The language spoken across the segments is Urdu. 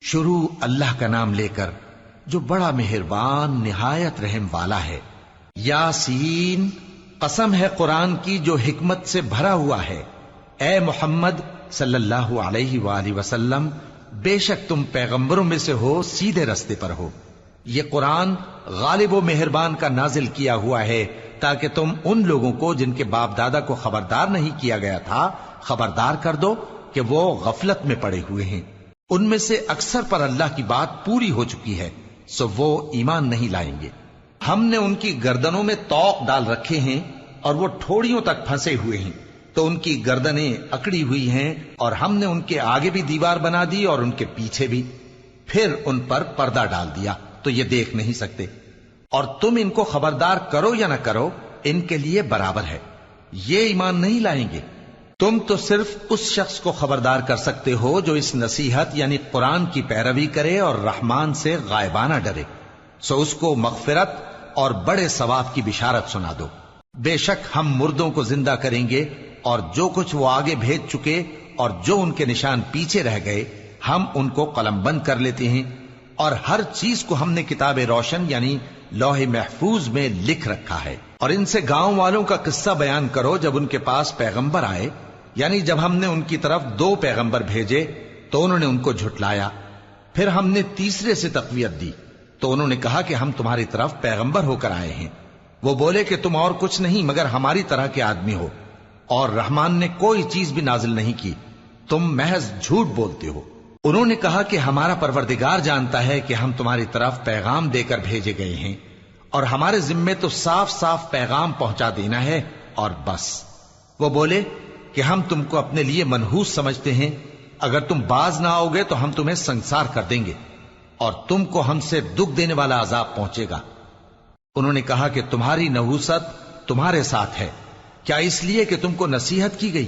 شروع اللہ کا نام لے کر جو بڑا مہربان نہایت رحم والا ہے۔ یاسین، قسم ہے قرآن کی جو حکمت سے بھرا ہوا ہے۔ اے محمد صلی اللہ علیہ وآلہ وسلم، بے شک تم پیغمبروں میں سے ہو، سیدھے رستے پر ہو۔ یہ قرآن غالب و مہربان کا نازل کیا ہوا ہے تاکہ تم ان لوگوں کو جن کے باپ دادا کو خبردار نہیں کیا گیا تھا خبردار کر دو کہ وہ غفلت میں پڑے ہوئے ہیں۔ ان میں سے اکثر پر اللہ کی بات پوری ہو چکی ہے، سو وہ ایمان نہیں لائیں گے۔ ہم نے ان کی گردنوں میں طوق ڈال رکھے ہیں اور وہ ٹھوڑیوں تک پھنسے ہوئے ہیں، تو ان کی گردنیں اکڑی ہوئی ہیں، اور ہم نے ان کے آگے بھی دیوار بنا دی اور ان کے پیچھے بھی، پھر ان پر پردہ ڈال دیا تو یہ دیکھ نہیں سکتے۔ اور تم ان کو خبردار کرو یا نہ کرو، ان کے لیے برابر ہے، یہ ایمان نہیں لائیں گے۔ تم تو صرف اس شخص کو خبردار کر سکتے ہو جو اس نصیحت یعنی قرآن کی پیروی کرے اور رحمان سے غائبانہ ڈرے، سو اس کو مغفرت اور بڑے ثواب کی بشارت سنا دو۔ بے شک ہم مردوں کو زندہ کریں گے، اور جو کچھ وہ آگے بھیج چکے اور جو ان کے نشان پیچھے رہ گئے ہم ان کو قلم بند کر لیتے ہیں، اور ہر چیز کو ہم نے کتاب روشن یعنی لوح محفوظ میں لکھ رکھا ہے۔ اور ان سے گاؤں والوں کا قصہ بیان کرو جب ان کے پاس پیغمبر آئے، یعنی جب ہم نے ان کی طرف 2 پیغمبر بھیجے تو انہوں نے ان کو جھٹلایا، پھر ہم نے تیسرے سے تقویت دی تو انہوں نے کہا کہ ہم تمہاری طرف پیغمبر ہو کر آئے ہیں۔ وہ بولے کہ تم اور کچھ نہیں مگر ہماری طرح کے آدمی ہو، اور رحمان نے کوئی چیز بھی نازل نہیں کی، تم محض جھوٹ بولتے ہو۔ انہوں نے کہا کہ ہمارا پروردگار جانتا ہے کہ ہم تمہاری طرف پیغام دے کر بھیجے گئے ہیں، اور ہمارے ذمے تو صاف صاف پیغام پہنچا دینا ہے اور بس۔ وہ بولے کہ ہم تم کو اپنے لیے منحوس سمجھتے ہیں، اگر تم باز نہ آؤ گے تو ہم تمہیں سنسار کر دیں گے اور تم کو ہم سے دکھ دینے والا عذاب پہنچے گا۔ انہوں نے کہا کہ تمہاری نحوست تمہارے ساتھ ہے، کیا اس لیے کہ تم کو نصیحت کی گئی؟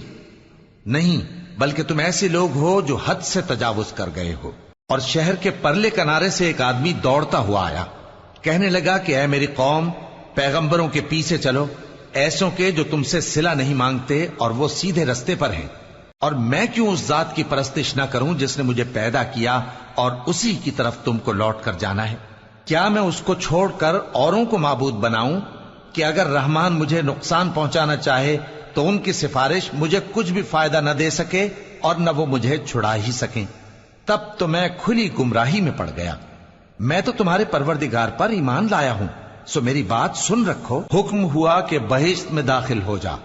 نہیں، بلکہ تم ایسے لوگ ہو جو حد سے تجاوز کر گئے ہو۔ اور شہر کے پرلے کنارے سے ایک آدمی دوڑتا ہوا آیا، کہنے لگا کہ اے میری قوم، پیغمبروں کے پیچھے چلو، ایسوں کے جو تم سے صلہ نہیں مانگتے اور وہ سیدھے رستے پر ہیں۔ اور میں کیوں اس ذات کی پرستش نہ کروں جس نے مجھے پیدا کیا اور اسی کی طرف تم کو لوٹ کر جانا ہے؟ کیا میں اس کو چھوڑ کر اوروں کو معبود بناؤں کہ اگر رحمان مجھے نقصان پہنچانا چاہے تو ان کی سفارش مجھے کچھ بھی فائدہ نہ دے سکے اور نہ وہ مجھے چھڑا ہی سکیں؟ تب تو میں کھلی گمراہی میں پڑ گیا۔ میں تو تمہارے پروردگار پر ایمان لایا ہوں، سو میری بات سن رکھو۔ حکم ہوا کہ بہشت میں داخل ہو جا۔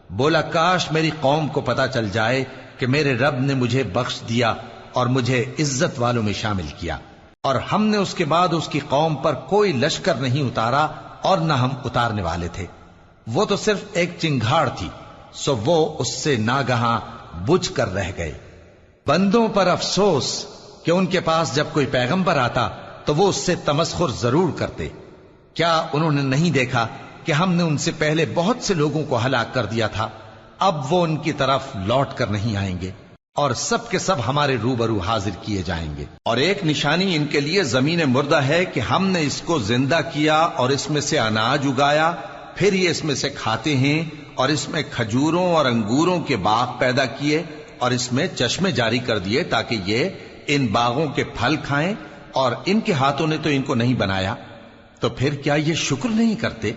بولا کاش میری قوم کو پتا چل جائے کہ میرے رب نے مجھے بخش دیا اور مجھے عزت والوں میں شامل کیا، اور ہم نے اس کے بعد اس کی قوم پر کوئی لشکر نہیں اتارا اور نہ ہم اتارنے والے تھے۔ وہ تو صرف ایک چنگھاڑ تھی، سو وہ اس سے ناگہاں بجھ کر رہ گئے۔ بندوں پر افسوس کہ ان کے پاس جب کوئی پیغمبر آتا تو وہ اس سے تمسخر ضرور کرتے۔ کیا انہوں نے نہیں دیکھا کہ ہم نے ان سے پہلے بہت سے لوگوں کو ہلاک کر دیا تھا؟ اب وہ ان کی طرف لوٹ کر نہیں آئیں گے، اور سب کے سب ہمارے روبرو حاضر کیے جائیں گے۔ اور ایک نشانی ان کے لیے زمین مردہ ہے کہ ہم نے اس کو زندہ کیا اور اس میں سے اناج اگایا، پھر یہ اس میں سے کھاتے ہیں، اور اس میں کھجوروں اور انگوروں کے باغ پیدا کیے اور اس میں چشمے جاری کر دیے تاکہ یہ ان باغوں کے پھل کھائیں، اور ان کے ہاتھوں نے تو ان کو نہیں بنایا، تو پھر کیا یہ شکر نہیں کرتے؟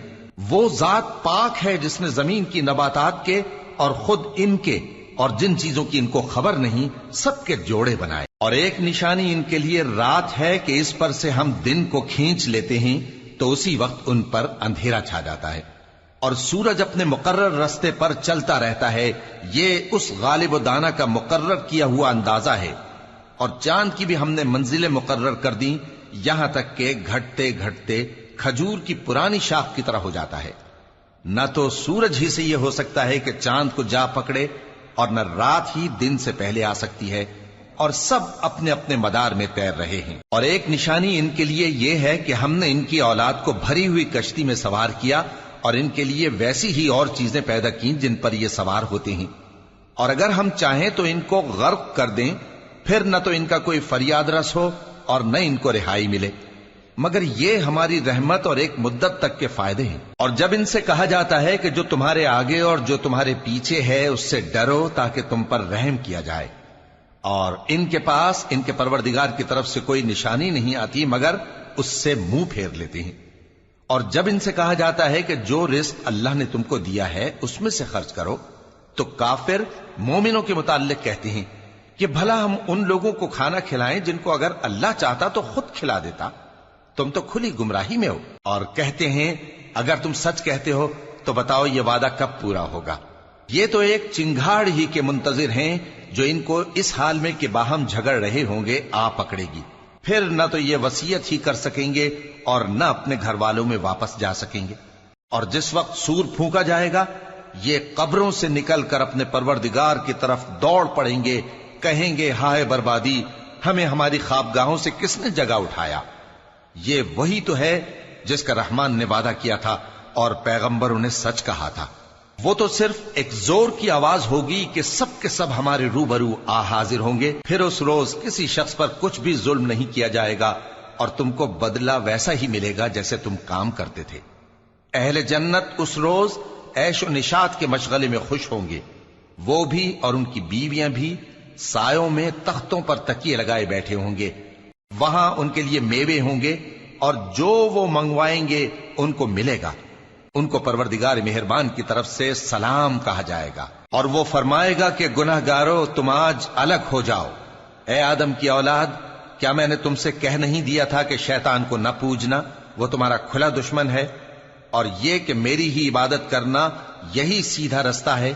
وہ ذات پاک ہے جس نے زمین کی نباتات کے اور خود ان کے اور جن چیزوں کی ان کو خبر نہیں سب کے جوڑے بنائے۔ اور ایک نشانی ان کے لیے رات ہے کہ اس پر سے ہم دن کو کھینچ لیتے ہیں تو اسی وقت ان پر اندھیرا چھا جاتا ہے، اور سورج اپنے مقرر رستے پر چلتا رہتا ہے۔ یہ اس غالب و دانا کا مقرر کیا ہوا اندازہ ہے۔ اور چاند کی بھی ہم نے منزلیں مقرر کر دیں، یہاں تک کہ گھٹتے گھٹتے کھجور کی پرانی شاخ کی طرح ہو جاتا ہے۔ نہ تو سورج ہی سے یہ ہو سکتا ہے کہ چاند کو جا پکڑے، اور نہ رات ہی دن سے پہلے آ سکتی ہے، اور سب اپنے اپنے مدار میں تیر رہے ہیں۔ اور ایک نشانی ان کے لیے یہ ہے کہ ہم نے ان کی اولاد کو بھری ہوئی کشتی میں سوار کیا، اور ان کے لیے ویسی ہی اور چیزیں پیدا کی جن پر یہ سوار ہوتے ہیں، اور اگر ہم چاہیں تو ان کو غرق کر دیں، پھر نہ تو ان کا کوئی فریاد رس ہو اور نہ ان کو رہائی ملے، مگر یہ ہماری رحمت اور ایک مدت تک کے فائدے ہیں۔ اور جب ان سے کہا جاتا ہے کہ جو تمہارے آگے اور جو تمہارے پیچھے ہے اس سے ڈرو تاکہ تم پر رحم کیا جائے، اور ان کے پاس ان کے پروردگار کی طرف سے کوئی نشانی نہیں آتی مگر اس سے منہ پھیر لیتے ہیں۔ اور جب ان سے کہا جاتا ہے کہ جو رزق اللہ نے تم کو دیا ہے اس میں سے خرچ کرو، تو کافر مومنوں کے متعلق کہتے ہیں کہ بھلا ہم ان لوگوں کو کھانا کھلائیں جن کو اگر اللہ چاہتا تو خود کھلا دیتا، تم تو کھلی گمراہی میں ہو۔ اور کہتے ہیں اگر تم سچ کہتے ہو تو بتاؤ یہ وعدہ کب پورا ہوگا؟ یہ تو ایک چنگھاڑ ہی کے منتظر ہیں جو ان کو اس حال میں کہ باہم جھگڑ رہے ہوں گے آ پکڑے گی، پھر نہ تو یہ وصیت ہی کر سکیں گے اور نہ اپنے گھر والوں میں واپس جا سکیں گے۔ اور جس وقت سور پھونکا جائے گا یہ قبروں سے نکل کر اپنے پروردگار کی طرف دوڑ پڑیں گے، کہیں گے ہائے بربادی، ہمیں ہماری خوابگاہوں سے کس نے جگہ اٹھایا۔ یہ وہی تو ہے جس کا رحمان نے وعدہ کیا تھا اور پیغمبروں نے سچ کہا تھا۔ وہ تو صرف ایک زور کی آواز ہوگی کہ سب کے سب ہمارے روبرو آ حاضر ہوں گے، پھر اس روز کسی شخص پر کچھ بھی ظلم نہیں کیا جائے گا اور تم کو بدلہ ویسا ہی ملے گا جیسے تم کام کرتے تھے۔ اہل جنت اس روز عیش و نشاط کے مشغلے میں خوش ہوں گے، وہ بھی اور ان کی بیویاں بھی سایوں میں تختوں پر تکیے لگائے بیٹھے ہوں گے، وہاں ان کے لیے میوے ہوں گے اور جو وہ منگوائیں گے ان کو ملے گا۔ ان کو پروردگار مہربان کی طرف سے سلام کہا جائے گا اور وہ فرمائے گا کہ گناہ گارو تم آج الگ ہو جاؤ۔ اے آدم کی اولاد، کیا میں نے تم سے کہہ نہیں دیا تھا کہ شیطان کو نہ پوجنا، وہ تمہارا کھلا دشمن ہے، اور یہ کہ میری ہی عبادت کرنا یہی سیدھا رستہ ہے؟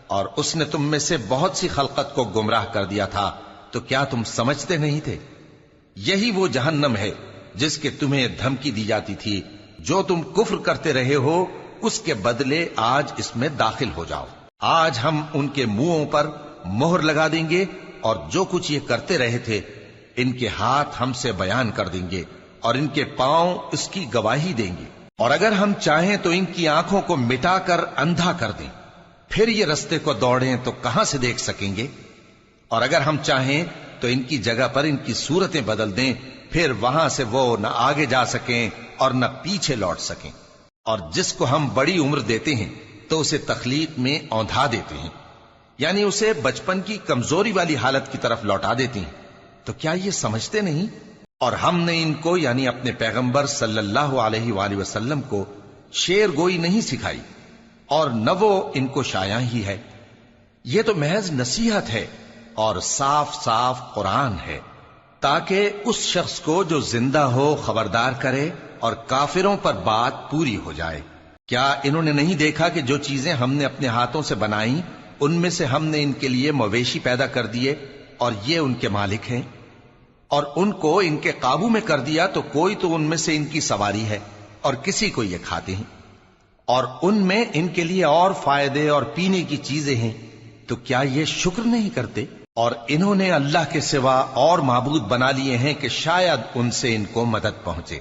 اور اس نے تم میں سے بہت سی خلقت کو گمراہ کر دیا تھا، تو کیا تم سمجھتے نہیں تھے؟ یہی وہ جہنم ہے جس کے تمہیں دھمکی دی جاتی تھی، جو تم کفر کرتے رہے ہو اس کے بدلے آج اس میں داخل ہو جاؤ۔ آج ہم ان کے منہوں پر مہر لگا دیں گے اور جو کچھ یہ کرتے رہے تھے ان کے ہاتھ ہم سے بیان کر دیں گے اور ان کے پاؤں اس کی گواہی دیں گے۔ اور اگر ہم چاہیں تو ان کی آنکھوں کو مٹا کر اندھا کر دیں، پھر یہ رستے کو دوڑیں تو کہاں سے دیکھ سکیں گے؟ اور اگر ہم چاہیں تو ان کی جگہ پر ان کی صورتیں بدل دیں، پھر وہاں سے وہ نہ آگے جا سکیں اور نہ پیچھے لوٹ سکیں۔ اور جس کو ہم بڑی عمر دیتے ہیں تو اسے تخلیق میں اوندھا دیتے ہیں، یعنی اسے بچپن کی کمزوری والی حالت کی طرف لوٹا دیتے ہیں۔ تو کیا یہ سمجھتے نہیں؟ اور ہم نے ان کو یعنی اپنے پیغمبر صلی اللہ علیہ وآلہ وسلم کو شعر گوئی نہیں سکھائی اور نہ وہ ان کو شایع ہی ہے، یہ تو محض نصیحت ہے اور صاف صاف قرآن ہے، تاکہ اس شخص کو جو زندہ ہو خبردار کرے اور کافروں پر بات پوری ہو جائے۔ کیا انہوں نے نہیں دیکھا کہ جو چیزیں ہم نے اپنے ہاتھوں سے بنائیں ان میں سے ہم نے ان کے لیے مویشی پیدا کر دیے اور یہ ان کے مالک ہیں، اور ان کو ان کے قابو میں کر دیا تو کوئی تو ان میں سے ان کی سواری ہے اور کسی کو یہ کھاتے ہیں، اور ان میں ان کے لیے اور فائدے اور پینے کی چیزیں ہیں، تو کیا یہ شکر نہیں کرتے؟ اور انہوں نے اللہ کے سوا اور معبود بنا لیے ہیں کہ شاید ان سے ان کو مدد پہنچے،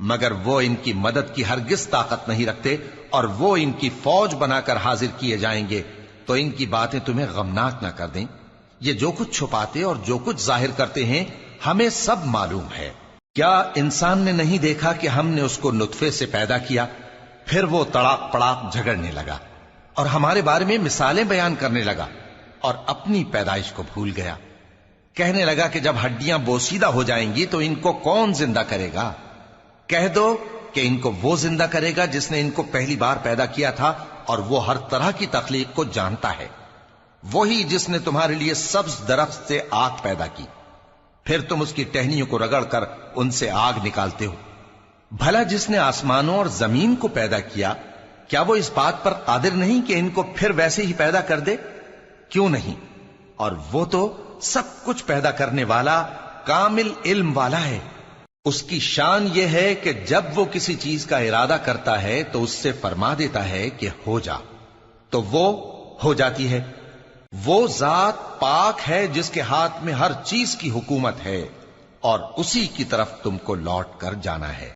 مگر وہ ان کی مدد کی ہرگز طاقت نہیں رکھتے، اور وہ ان کی فوج بنا کر حاضر کیے جائیں گے تو ان کی باتیں تمہیں غمناک نہ کر دیں۔ یہ جو کچھ چھپاتے اور جو کچھ ظاہر کرتے ہیں ہمیں سب معلوم ہے۔ کیا انسان نے نہیں دیکھا کہ ہم نے اس کو نطفے سے پیدا کیا، پھر وہ تڑاک پڑاک جھگڑنے لگا اور ہمارے بارے میں مثالیں بیان کرنے لگا اور اپنی پیدائش کو بھول گیا، کہنے لگا کہ جب ہڈیاں بوسیدہ ہو جائیں گی تو ان کو کون زندہ کرے گا؟ کہہ دو کہ ان کو وہ زندہ کرے گا جس نے ان کو پہلی بار پیدا کیا تھا، اور وہ ہر طرح کی تخلیق کو جانتا ہے، وہی جس نے تمہارے لیے سبز درخت سے آگ پیدا کی، پھر تم اس کی ٹہنیوں کو رگڑ کر ان سے آگ نکالتے ہو۔ بھلا جس نے آسمانوں اور زمین کو پیدا کیا، کیا وہ اس بات پر قادر نہیں کہ ان کو پھر ویسے ہی پیدا کر دے؟ کیوں نہیں؟ اور وہ تو سب کچھ پیدا کرنے والا کامل علم والا ہے۔ اس کی شان یہ ہے کہ جب وہ کسی چیز کا ارادہ کرتا ہے تو اس سے فرما دیتا ہے کہ ہو جا، تو وہ ہو جاتی ہے۔ وہ ذات پاک ہے جس کے ہاتھ میں ہر چیز کی حکومت ہے، اور اسی کی طرف تم کو لوٹ کر جانا ہے۔